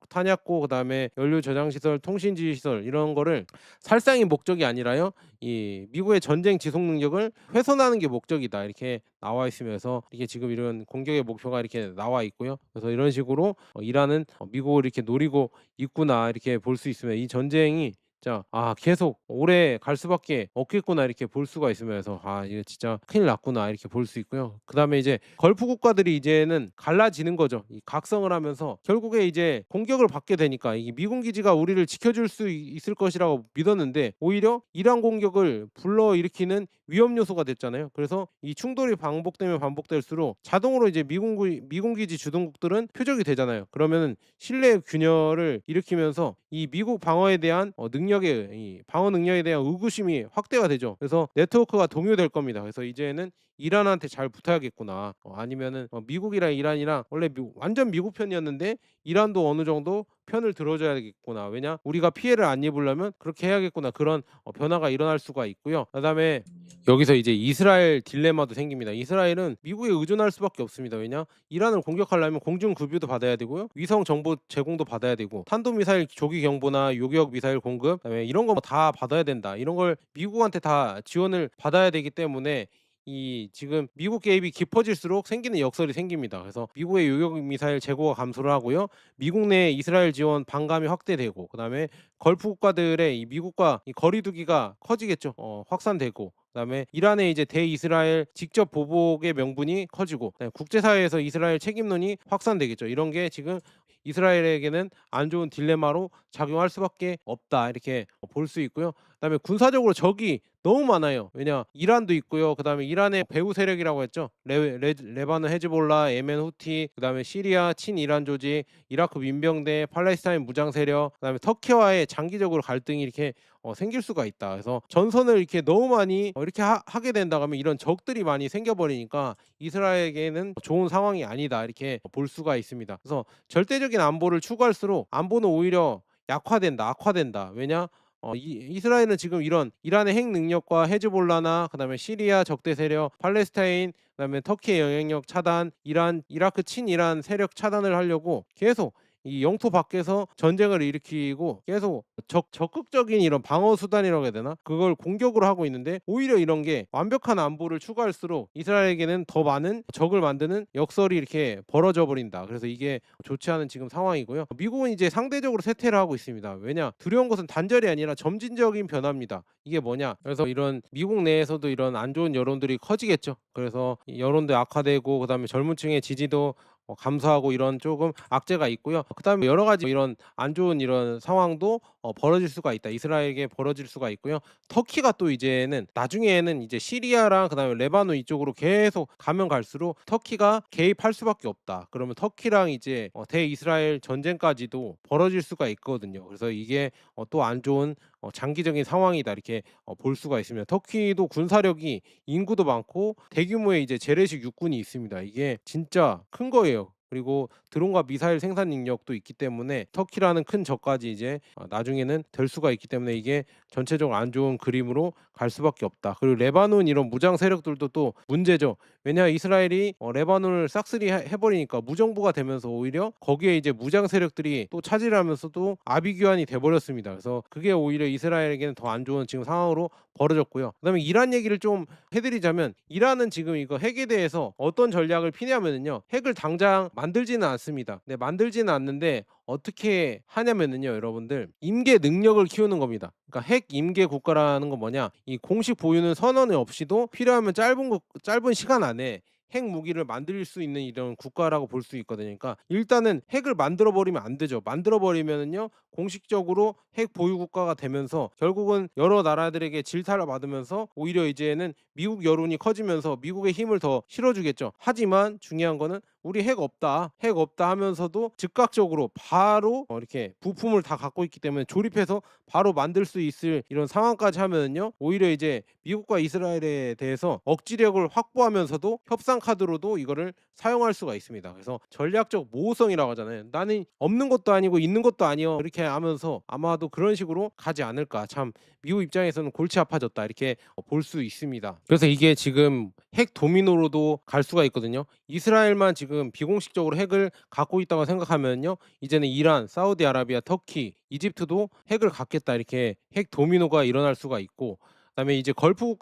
탄약고, 그다음에 연료 저장 시설, 통신 지휘 시설, 이런 거를 살상이 목적이 아니라요, 이 미국의 전쟁 지속 능력을 훼손하는 게 목적이다, 이렇게 나와 있으면서 이게 지금 이런 공격의 목표가 이렇게 나와 있고요. 그래서 이런 식으로 이란은 미국을 이렇게 노리고 있구나, 이렇게 볼 수 있으면 이 전쟁이 진짜 계속 오래 갈 수밖에 없겠구나 이렇게 볼 수가 있으면서 '아 이게 진짜 큰일 났구나.' 이렇게 볼 수 있고요. 그다음에 이제 걸프 국가들이 이제는 갈라지는 거죠. 이 각성을 하면서 결국에 이제 공격을 받게 되니까 이 미군 기지가 우리를 지켜줄 수 있을 것이라고 믿었는데 오히려 이란 공격을 불러일으키는 위험 요소가 됐잖아요. 그래서 이 충돌이 반복되면 반복될수록 자동으로 이제 미군 기지 주둔국들은 표적이 되잖아요. 그러면은 신뢰 균열을 일으키면서 이 미국 방어에 대한 능력의 이 방어 능력에 대한 의구심이 확대가 되죠. 그래서 네트워크가 동요될 겁니다. 그래서 이제는 '이란한테 잘 붙어야겠구나.' 아니면은 미국이랑 이란이랑 원래 완전 미국 편이었는데 이란도 어느 정도 편을 들어줘야겠구나. 왜냐? 우리가 피해를 안 입으려면 그렇게 해야겠구나. 그런 변화가 일어날 수가 있고요. 그다음에 여기서 이제 이스라엘 딜레마도 생깁니다. 이스라엘은 미국에 의존할 수밖에 없습니다. 왜냐? 이란을 공격하려면 공중 급유도 받아야 되고요. 위성 정보 제공도 받아야 되고 탄도미사일 조기 경보나 요격 미사일 공급 그다음에 이런 거 다 받아야 된다. 이런 걸 미국한테 다 지원을 받아야 되기 때문에 이 지금 미국 개입이 깊어질수록 생기는 역설이 생깁니다. 그래서 미국의 요격 미사일 재고가 감소를 하고요. 미국 내 이스라엘 지원 반감이 확대되고 그다음에 걸프 국가들의 이 미국과 이 거리두기가 커지겠죠. 확산되고 그다음에 이란의 이제 대이스라엘 직접 보복의 명분이 커지고 국제사회에서 이스라엘 책임론이 확산되겠죠. 이런 게 지금 이스라엘에게는 안 좋은 딜레마로 작용할 수밖에 없다. 이렇게 볼 수 있고요. 그다음에 군사적으로 적이 너무 많아요. 왜냐 이란도 있고요. 그다음에 이란의 배후 세력이라고 했죠. 레바논 헤즈볼라, 예멘 후티, 그다음에 시리아 친이란 조직, 이라크 민병대, 팔레스타인 무장 세력, 그다음에 터키와의 장기적으로 갈등이 이렇게 생길 수가 있다. 그래서 전선을 이렇게 너무 많이 이렇게 하게 된다 하면 이런 적들이 많이 생겨버리니까 이스라엘에게는 좋은 상황이 아니다. 이렇게 볼 수가 있습니다. 그래서 절대적인 안보를 추구할수록 안보는 오히려 약화된다, 악화된다. 왜냐? 이스라엘은 지금 이런 이란의 핵 능력과 헤즈볼라나 그다음에 시리아 적대 세력, 팔레스타인, 그다음에 터키의 영향력 차단, 이란, 이라크 친이란 세력 차단을 하려고 계속 이 영토 밖에서 전쟁을 일으키고 계속 적극적인 이런 방어 수단이라고 해야 되나? 그걸 공격으로 하고 있는데 오히려 이런 게 완벽한 안보를 추구할수록 이스라엘에게는 더 많은 적을 만드는 역설이 이렇게 벌어져 버린다. 그래서 이게 좋지 않은 지금 상황이고요. 미국은 이제 상대적으로 쇠퇴를 하고 있습니다. 왜냐? 두려운 것은 단절이 아니라 점진적인 변화입니다. 이게 뭐냐? 그래서 이런 미국 내에서도 이런 안 좋은 여론들이 커지겠죠. 그래서 이 여론도 악화되고 그다음에 젊은 층의 지지도 감소하고 이런 조금 악재가 있고요. 그다음에 여러 가지 이런 안 좋은 이런 상황도 벌어질 수가 있다. 이스라엘에게 벌어질 수가 있고요. 터키가 또 이제는 나중에는 이제 시리아랑 그다음에 레바논 이쪽으로 계속 가면 갈수록 터키가 개입할 수밖에 없다. 그러면 터키랑 이제 대이스라엘 전쟁까지도 벌어질 수가 있거든요. 그래서 이게 또 안 좋은 장기적인 상황이다 이렇게 볼 수가 있습니다. 터키도 군사력이 인구도 많고 대규모의 이제 재래식 육군이 있습니다. 이게 진짜 큰 거예요. 그리고 드론과 미사일 생산 능력도 있기 때문에 터키라는 큰 적까지 이제 나중에는 될 수가 있기 때문에 이게 전체적으로 안 좋은 그림으로 갈 수밖에 없다. 그리고 레바논 이런 무장 세력들도 또 문제죠. 왜냐 이스라엘이 레바논을 싹쓸이 해버리니까 무정부가 되면서 오히려 거기에 이제 무장 세력들이 또 차지하면서도 아비규환이 돼버렸습니다. 그래서 그게 오히려 이스라엘에게는 더 안 좋은 지금 상황으로 벌어졌고요. 그다음에 이란 얘기를 좀 해드리자면 이란은 지금 이거 핵에 대해서 어떤 전략을 피냐면은요. 핵을 당장 만들지는 않습니다. 네, 만들지는 않는데 어떻게 하냐면은요, 여러분들 임계 능력을 키우는 겁니다. 그러니까 핵 임계 국가라는 건 뭐냐? 이 공식 보유는 선언이 없이도 필요하면 짧은 시간 안에 핵 무기를 만들 수 있는 이런 국가라고 볼 수 있거든요. 그러니까 일단은 핵을 만들어 버리면 안 되죠. 만들어 버리면은요 공식적으로 핵 보유 국가가 되면서 결국은 여러 나라들에게 질타를 받으면서 오히려 이제는 미국 여론이 커지면서 미국의 힘을 더 실어주겠죠. 하지만 중요한 거는 우리 핵 없다, 핵 없다 하면서도 즉각적으로 바로 이렇게 부품을 다 갖고 있기 때문에 조립해서 바로 만들 수 있을 이런 상황까지 하면은요 오히려 이제 미국과 이스라엘에 대해서 억지력을 확보하면서도 협상 카드로도 이거를 사용할 수가 있습니다. 그래서 전략적 모호성이라고 하잖아요. 나는 없는 것도 아니고 있는 것도 아니요 이렇게 하면서 아마도 그런 식으로 가지 않을까. 참 미국 입장에서는 골치 아파졌다 이렇게 볼 수 있습니다. 그래서 이게 지금 핵 도미노로도 갈 수가 있거든요. 이스라엘만 지금 비공식적으로 핵을 갖고 있다고 생각하면요 이제는 이란, 사우디아라비아, 터키, 이집트도 핵을 갖겠다 이렇게 핵 도미노가 일어날 수가 있고 그다음에 이제 걸프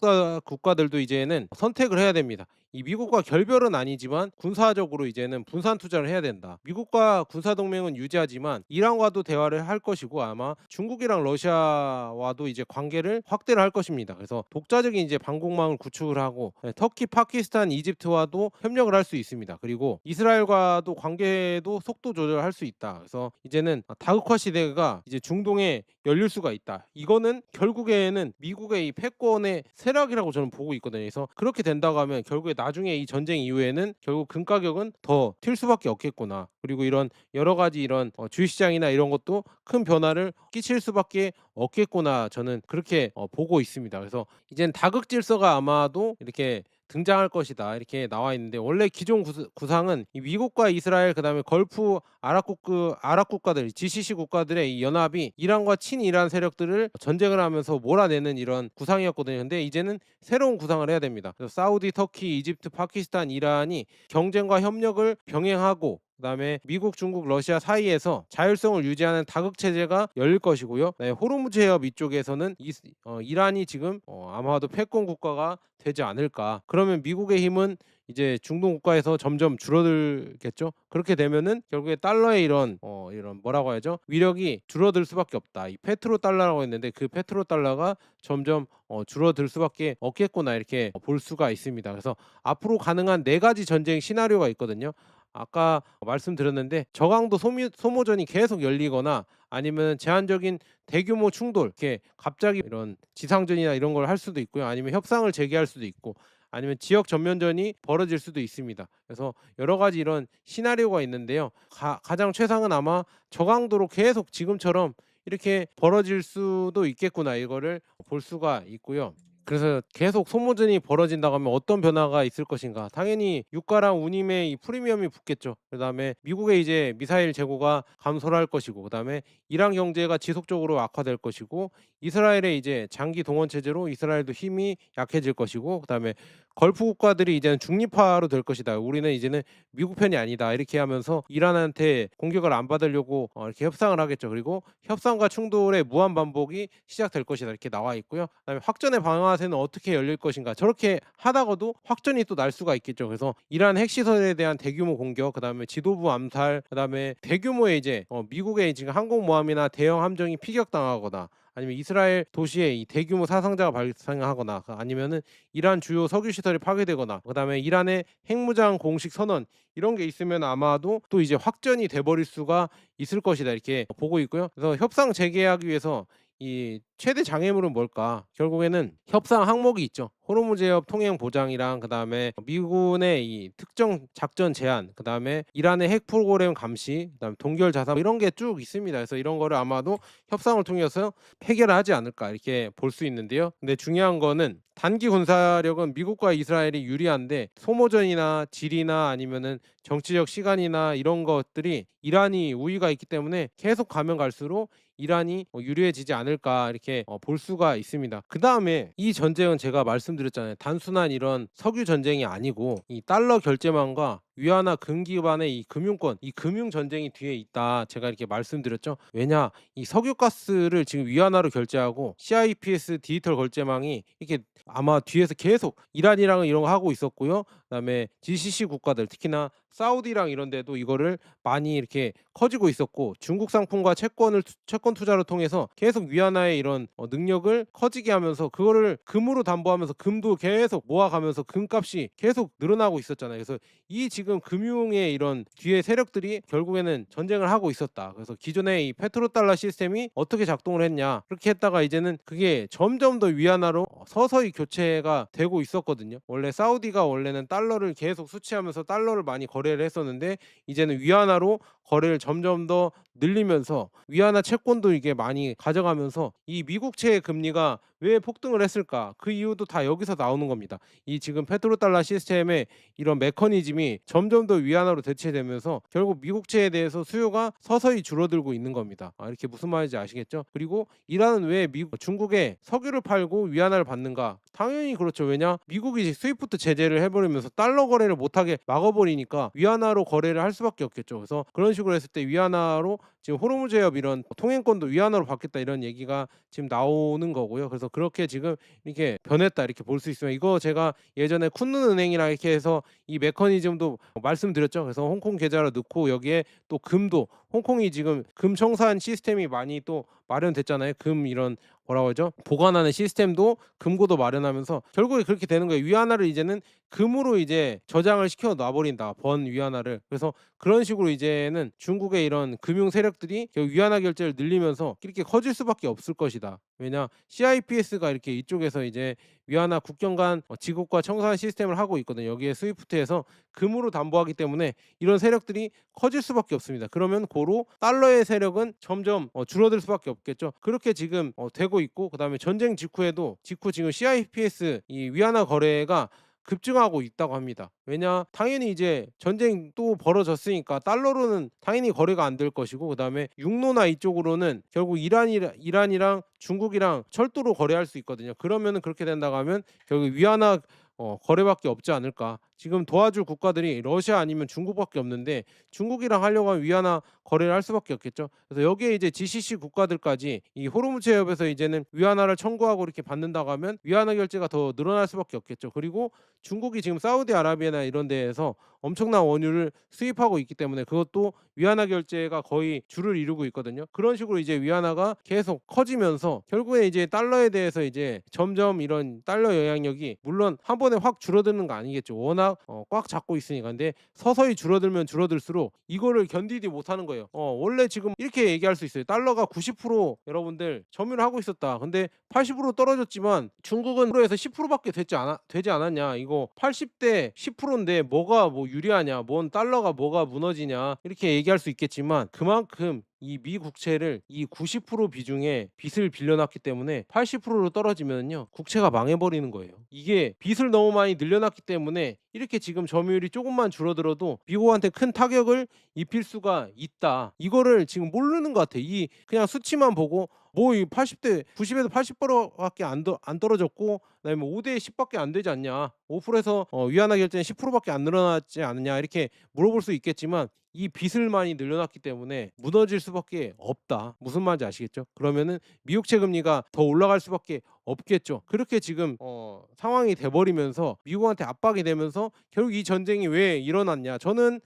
국가들도 이제는 선택을 해야 됩니다. 이 미국과 결별은 아니지만 군사적으로 이제는 분산 투자를 해야 된다. 미국과 군사 동맹은 유지하지만 이란과도 대화를 할 것이고 아마 중국이랑 러시아와도 이제 관계를 확대를 할 것입니다. 그래서 독자적인 이제 방공망을 구축을 하고 터키, 파키스탄, 이집트와도 협력을 할 수 있습니다. 그리고 이스라엘과도 관계도 속도 조절할 수 있다. 그래서 이제는 다극화 시대가 이제 중동에 열릴 수가 있다. 이거는 결국에는 미국의 이 패권의 세락이라고 저는 보고 있거든요. 그래서 그렇게 된다고 하면 결국에 나중에 이 전쟁 이후에는 결국 금 가격은 더 튈 수밖에 없겠구나. 그리고 이런 여러 가지 이런 주식시장이나 이런 것도 큰 변화를 끼칠 수밖에 없겠구나. 저는 그렇게 보고 있습니다. 그래서 이젠 다극 질서가 아마도 이렇게 등장할 것이다. 이렇게 나와 있는데 원래 기존 구상은 이 미국과 이스라엘 그다음에 걸프 아랍 국가들 GCC 국가들의 이 연합이 이란과 친이란 세력들을 전쟁을 하면서 몰아내는 이런 구상이었거든요. 근데 이제는 새로운 구상을 해야 됩니다. 그래서 사우디, 터키, 이집트, 파키스탄, 이란이 경쟁과 협력을 병행하고 그다음에 미국, 중국, 러시아 사이에서 자율성을 유지하는 다극 체제가 열릴 것이고요. 네, 호르무즈 해협 이쪽에서는 이란이 지금 아마도 패권 국가가 되지 않을까. 그러면 미국의 힘은 이제 중동 국가에서 점점 줄어들겠죠. 그렇게 되면은 결국에 달러의 이런 뭐라고 하죠? 위력이 줄어들 수밖에 없다. 이 페트로 달러라고 했는데 그 페트로 달러가 점점 줄어들 수밖에 없겠구나 이렇게 볼 수가 있습니다. 그래서 앞으로 가능한 네 가지 전쟁 시나리오가 있거든요. 아까 말씀드렸는데 저강도 소모전이 계속 열리거나 아니면 제한적인 대규모 충돌 이렇게 갑자기 이런 지상전이나 이런 걸 할 수도 있고요. 아니면 협상을 재개할 수도 있고 아니면 지역 전면전이 벌어질 수도 있습니다. 그래서 여러 가지 이런 시나리오가 있는데요. 가장 최상은 아마 저강도로 계속 지금처럼 이렇게 벌어질 수도 있겠구나 이거를 볼 수가 있고요. 그래서 계속 소모전이 벌어진다고 하면 어떤 변화가 있을 것인가? 당연히 유가랑 운임의 이 프리미엄이 붙겠죠. 그다음에 미국의 이제 미사일 재고가 감소를 할 것이고 그다음에 이란 경제가 지속적으로 악화될 것이고 이스라엘의 이제 장기 동원 체제로 이스라엘도 힘이 약해질 것이고 그다음에 걸프 국가들이 이제는 중립화로 될 것이다. 우리는 이제는 미국 편이 아니다. 이렇게 하면서 이란한테 공격을 안 받으려고 이렇게 협상을 하겠죠. 그리고 협상과 충돌의 무한 반복이 시작될 것이다. 이렇게 나와 있고요. 그다음에 확전의 방아쇠는 어떻게 열릴 것인가? 저렇게 하다가도 확전이 또 날 수가 있겠죠. 그래서 이란 핵시설에 대한 대규모 공격, 그다음에 지도부 암살, 그다음에 대규모의 이제 미국의 지금 항공모함이나 대형 함정이 피격당하거나 아니면 이스라엘 도시에 이 대규모 사상자가 발생하거나 아니면은 이란 주요 석유 시설이 파괴되거나 그다음에 이란의 핵무장 공식 선언 이런 게 있으면 아마도 또 이제 확전이 돼 버릴 수가 있을 것이다 이렇게 보고 있고요. 그래서 협상 재개하기 위해서 이 최대 장애물은 뭘까? 결국에는 협상 항목이 있죠. 호르무즈 해협 통행 보장이랑 그다음에 미군의 이 특정 작전 제한, 그다음에 이란의 핵 프로그램 감시, 그다음에 동결 자산 이런 게 쭉 있습니다. 그래서 이런 거를 아마도 협상을 통해서 해결하지 않을까 이렇게 볼 수 있는데요. 근데 중요한 거는 단기 군사력은 미국과 이스라엘이 유리한데 소모전이나 질이나 아니면은 정치적 시간이나 이런 것들이 이란이 우위가 있기 때문에 계속 가면 갈수록 이란이 유리해지지 않을까 이렇게 볼 수가 있습니다. 그다음에 이 전쟁은 제가 말씀드렸잖아요. 단순한 이런 석유 전쟁이 아니고 이 달러 결제망과 위안화 금기반의 이 금융권, 이 금융 전쟁이 뒤에 있다. 제가 이렇게 말씀드렸죠. 왜냐, 이 석유가스를 지금 위안화로 결제하고 CIPS 디지털 결제망이 이렇게 아마 뒤에서 계속 이란이랑 이런 거 하고 있었고요. 그다음에 GCC 국가들 특히나 사우디랑 이런 데도 이거를 많이 이렇게 커지고 있었고 중국 상품과 채권 투자를 통해서 계속 위안화의 이런 능력을 커지게 하면서 그거를 금으로 담보하면서 금도 계속 모아가면서 금값이 계속 늘어나고 있었잖아요. 그래서 이 지금 금융의 이런 뒤에 세력들이 결국에는 전쟁을 하고 있었다. 그래서 기존의 이 페트로달러 시스템이 어떻게 작동을 했냐 그렇게 했다가 이제는 그게 점점 더 위안화로 서서히 교체가 되고 있었거든요. 원래 사우디가 원래는 달러를 계속 수취하면서 달러를 많이 거래를 했었는데 이제는 위안화로 거래를 점점 더 늘리면서 위안화 채권도 이게 많이 가져가면서 이 미국채의 금리가 왜 폭등을 했을까? 그 이유도 다 여기서 나오는 겁니다. 이 지금 페트로달러 시스템의 이런 메커니즘이 점점 더 위안화로 대체되면서 결국 미국채에 대해서 수요가 서서히 줄어들고 있는 겁니다. 이렇게 무슨 말인지 아시겠죠? 그리고 이란은 왜 중국에 석유를 팔고 위안화를 받는가? 당연히 그렇죠. 왜냐? 미국이 스위프트 제재를 해버리면서 달러 거래를 못하게 막아버리니까 위안화로 거래를 할 수밖에 없겠죠. 그래서 그런 식으로 했을 때 위안화로 지금 호르무즈 해협 이런 통행권도 위안화로 바뀌었다 이런 얘기가 지금 나오는 거고요. 그래서 그렇게 지금 이렇게 변했다 이렇게 볼 수 있으면 이거 제가 예전에 쿤눈 은행이랑 이렇게 해서 이 메커니즘도 말씀드렸죠. 그래서 홍콩 계좌를 넣고 여기에 또 금도 홍콩이 지금 금 청산 시스템이 많이 또 마련됐잖아요. 금 이런 뭐라고 하죠? 보관하는 시스템도 금고도 마련하면서 결국에 그렇게 되는 거예요. 위안화를 이제는 금으로 이제 저장을 시켜 놔 버린다. 번 위안화를. 그래서 그런 식으로 이제는 중국의 이런 금융 세력들이 위안화 결제를 늘리면서 이렇게 커질 수밖에 없을 것이다. 왜냐 CIPS가 이렇게 이쪽에서 이제 위안화 국경 간 지급과 청산 시스템을 하고 있거든요. 여기에 스위프트에서 금으로 담보하기 때문에 이런 세력들이 커질 수밖에 없습니다. 그러면 고로 달러의 세력은 점점 줄어들 수밖에 없겠죠. 그렇게 지금 되고 있고 그다음에 전쟁 직후에도 지금 CIPS 이 위안화 거래가 급증하고 있다고 합니다. 왜냐 당연히 이제 전쟁 또 벌어졌으니까 달러로는 당연히 거래가 안 될 것이고 그다음에 육로나 이쪽으로는 결국 이란이랑 중국이랑 철도로 거래할 수 있거든요. 그러면은 그렇게 된다고 하면 결국 위안화 거래밖에 없지 않을까. 지금 도와줄 국가들이 러시아 아니면 중국밖에 없는데 중국이랑 하려고 하면 위안화 거래를 할 수밖에 없겠죠. 그래서 여기에 이제 GCC 국가들까지 이 호르무즈 해협에서 이제는 위안화를 청구하고 이렇게 받는다고 하면 위안화 결제가 더 늘어날 수밖에 없겠죠. 그리고 중국이 지금 사우디아라비아나 이런 데에서 엄청난 원유를 수입하고 있기 때문에 그것도 위안화 결제가 거의 주를 이루고 있거든요. 그런 식으로 이제 위안화가 계속 커지면서 결국에 이제 달러에 대해서 이제 점점 이런 달러 영향력이 물론 한 번에 확 줄어드는 거 아니겠죠. 워낙 꽉 잡고 있으니까. 근데 서서히 줄어들면 줄어들수록 이거를 견디지 못하는 거예요. 원래 지금 이렇게 얘기할 수 있어요. 달러가 90% 여러분들 점유를 하고 있었다. 근데 80% 떨어졌지만 중국은 에서 10%밖에 되지 않았냐. 이거 80대 10%인데 뭐가 뭐 유리하냐. 뭔 달러가 뭐가 무너지냐. 이렇게 얘기할 수 있겠지만 그만큼 이 미 국채를 이 90% 비중의 빚을 빌려놨기 때문에 80%로 떨어지면요 국채가 망해버리는 거예요. 이게 빚을 너무 많이 늘려놨기 때문에 이렇게 지금 점유율이 조금만 줄어들어도 미국한테 큰 타격을 입힐 수가 있다. 이거를 지금 모르는 것 같아. 이 그냥 수치만 보고 뭐 이 80대 90에서 80%밖에 안 떨어졌고 그다음에 5대 10밖에 안 되지 않냐. 5%에서 위안화 결제는 10%밖에 안 늘어났지 않느냐 이렇게 물어볼 수 있겠지만 이 빚을 많이 늘려놨기 때문에 무너질 수밖에 없다. 무슨 말인지 아시겠죠? 그러면은 미국채 금리가 더 올라갈 수밖에 없겠죠. 그렇게 지금 상황이 돼 버리면서 미국한테 압박이 되면서 결국 이 전쟁이 왜 일어났냐. 저는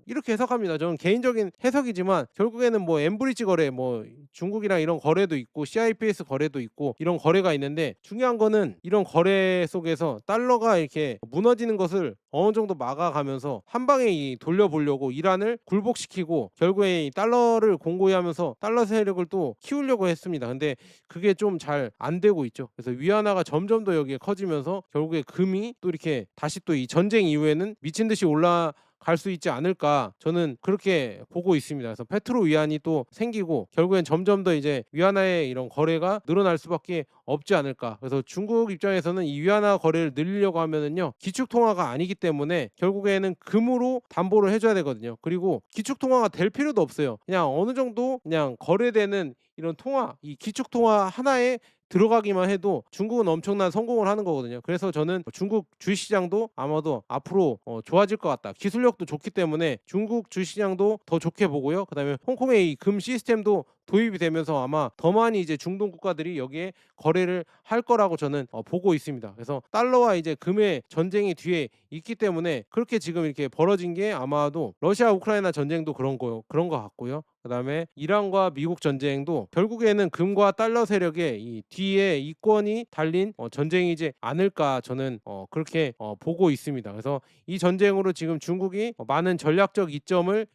이렇게 해석합니다. 저는 개인적인 해석이지만 결국에는 뭐 엠브리지 거래 뭐 중국이랑 이런 거래도 있고 CIPS 거래도 있고 이런 거래가 있는데 중요한 거는 이런 거래 속에서 달러가 이렇게 무너지는 것을 어느 정도 막아가면서 한 방에 돌려보려고 이란을 굴복시키고 결국에 이 달러를 공고히 하면서 달러 세력을 또 키우려고 했습니다. 근데 그게 좀 잘 안 되고 있죠. 그래서 위안화가 점점 더 여기에 커지면서 결국에 금이 또 이렇게 다시 또 이 전쟁 이후에는 미친 듯이 올라갈 수 있지 않을까 저는 그렇게 보고 있습니다. 그래서 페트로 위안이 또 생기고 결국엔 점점 더 이제 위안화의 이런 거래가 늘어날 수밖에 없지 않을까. 그래서 중국 입장에서는 이 위안화 거래를 늘리려고 하면은요 기축 통화가 아니기 때문에 결국에는 금으로 담보를 해줘야 되거든요. 그리고 기축 통화가 될 필요도 없어요. 그냥 어느 정도 그냥 거래되는 이런 통화, 이 기축 통화 하나에 들어가기만 해도 중국은 엄청난 성공을 하는 거거든요. 그래서 저는 중국 주식시장도 아마도 앞으로 좋아질 것 같다. 기술력도 좋기 때문에 중국 주식시장도 더 좋게 보고요. 그다음에 홍콩의 이 금 시스템도 도입이 되면서 아마 더 많이 이제 중동 국가들이 여기에 거래를 할 거라고 저는 보고 있습니다. 그래서 달러와 이제 금의 전쟁이 뒤에 있기 때문에 그렇게 지금 이렇게 벌어진 게 아마도 러시아 우크라이나 전쟁도 그런 거 같고요. 그다음에 이란과 미국 전쟁도 결국에는 금과 달러 세력의 이 뒤에 이권이 달린 전쟁이지 않을까 저는 그렇게 보고 있습니다. 그래서 이 전쟁으로 지금 중국이 많은 전략적 이점을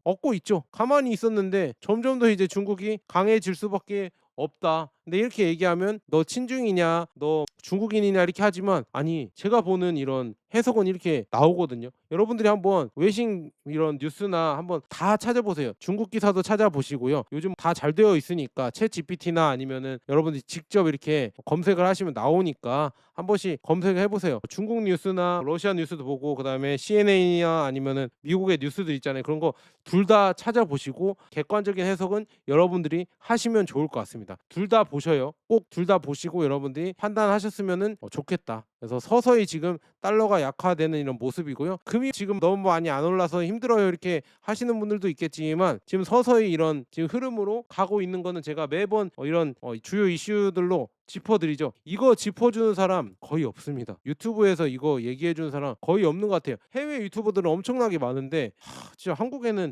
얻고 있죠. 가만히 있었는데 점점 더 이제 중국이 강해질 수밖에 없다. 근데 이렇게 얘기하면 너 친중이냐, 너 중국인이냐 이렇게 하지만 아니 제가 보는 이런 해석은 이렇게 나오거든요. 여러분들이 한번 외신 이런 뉴스나 한번 다 찾아보세요. 중국 기사도 찾아보시고요. 요즘 다 잘 되어 있으니까 챗 GPT나 아니면은 여러분들이 직접 이렇게 검색을 하시면 나오니까 한 번씩 검색해 보세요. 중국 뉴스나 러시아 뉴스도 보고 그다음에 CNN이나 아니면은 미국의 뉴스들 있잖아요. 그런 거 둘 다 찾아보시고 객관적인 해석은 여러분들이 하시면 좋을 것 같습니다. 둘 다 보셔요. 꼭 둘 다 보시고 여러분들이 판단하셨으면은 좋겠다. 그래서 서서히 지금 달러가 약화되는 이런 모습이고요. 금이 지금 너무 많이 안 올라서 힘들어요 이렇게 하시는 분들도 있겠지만 지금 서서히 이런 지금 흐름으로 가고 있는 거는 제가 매번 이런 주요 이슈들로 짚어드리죠. 이거 짚어주는 사람 거의 없습니다. 유튜브에서 이거 얘기해 주는 사람 거의 없는 것 같아요. 해외 유튜버들은 엄청나게 많은데 진짜 한국에는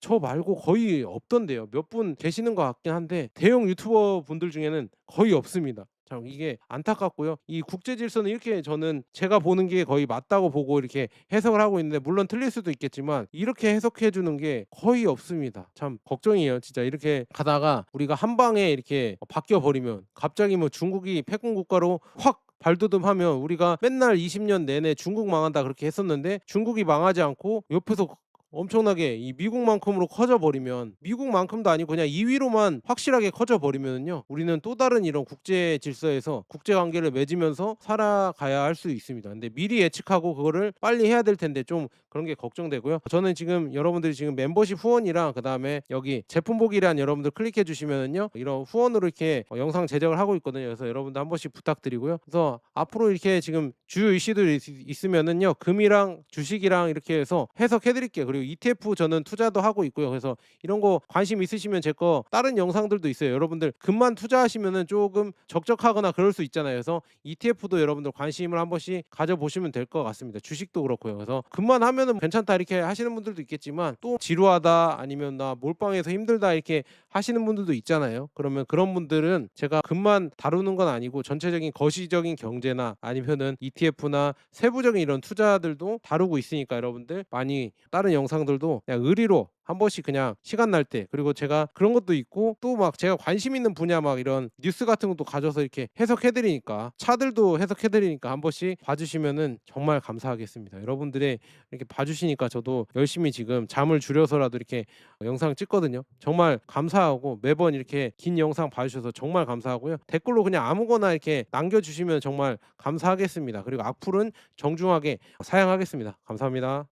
저 말고 거의 없던데요. 몇 분 계시는 것 같긴 한데 대형 유튜버 분들 중에는 거의 없습니다. 참 이게 안타깝고요. 이 국제 질서는 이렇게 저는 제가 보는 게 거의 맞다고 보고 이렇게 해석을 하고 있는데 물론 틀릴 수도 있겠지만 이렇게 해석해 주는 게 거의 없습니다. 참 걱정이에요. 진짜 이렇게 가다가 우리가 한 방에 이렇게 바뀌어 버리면 갑자기 뭐 중국이 패권 국가로 확 발돋움하면 우리가 맨날 20년 내내 중국 망한다 그렇게 했었는데 중국이 망하지 않고 옆에서 엄청나게 이 미국만큼으로 커져 버리면 미국만큼도 아니고 그냥 2 위로만 확실하게 커져 버리면은요. 우리는 또 다른 이런 국제 질서에서 국제 관계를 맺으면서 살아가야 할 수 있습니다. 근데 미리 예측하고 그거를 빨리 해야 될 텐데 좀 그런 게 걱정되고요. 저는 지금 여러분들이 지금 멤버십 후원이랑 그다음에 여기 제품 보기란 여러분들 클릭해 주시면은요. 이런 후원으로 이렇게 영상 제작을 하고 있거든요. 그래서 여러분들 한 번씩 부탁드리고요. 그래서 앞으로 이렇게 지금 주요 이슈들이 있으면은요. 금이랑 주식이랑 이렇게 해서 해석해 드릴게요. 그리고 ETF 저는 투자도 하고 있고요. 그래서 이런 거 관심 있으시면 제 거 다른 영상들도 있어요. 여러분들 금만 투자하시면은 조금 적적하거나 그럴 수 있잖아요. 그래서 ETF도 여러분들 관심을 한 번씩 가져보시면 될 것 같습니다. 주식도 그렇고요. 그래서 금만 하면은 괜찮다 이렇게 하시는 분들도 있겠지만 또 지루하다 아니면 나 몰빵해서 힘들다 이렇게 하시는 분들도 있잖아요. 그러면 그런 분들은 제가 금만 다루는 건 아니고 전체적인 거시적인 경제나 아니면은 ETF나 세부적인 이런 투자들도 다루고 있으니까 여러분들 많이 다른 영상들도 그냥 의리로 한 번씩 그냥 시간 날 때 그리고 제가 그런 것도 있고 또 막 제가 관심 있는 분야 막 이런 뉴스 같은 것도 가져서 이렇게 해석해 드리니까 차들도 해석해 드리니까 한 번씩 봐 주시면은 정말 감사하겠습니다. 여러분들의 이렇게 봐 주시니까 저도 열심히 지금 잠을 줄여서라도 이렇게 영상 찍거든요. 정말 감사하고 매번 이렇게 긴 영상 봐 주셔서 정말 감사하고요. 댓글로 그냥 아무거나 이렇게 남겨 주시면 정말 감사하겠습니다. 그리고 악플은 정중하게 사양하겠습니다. 감사합니다.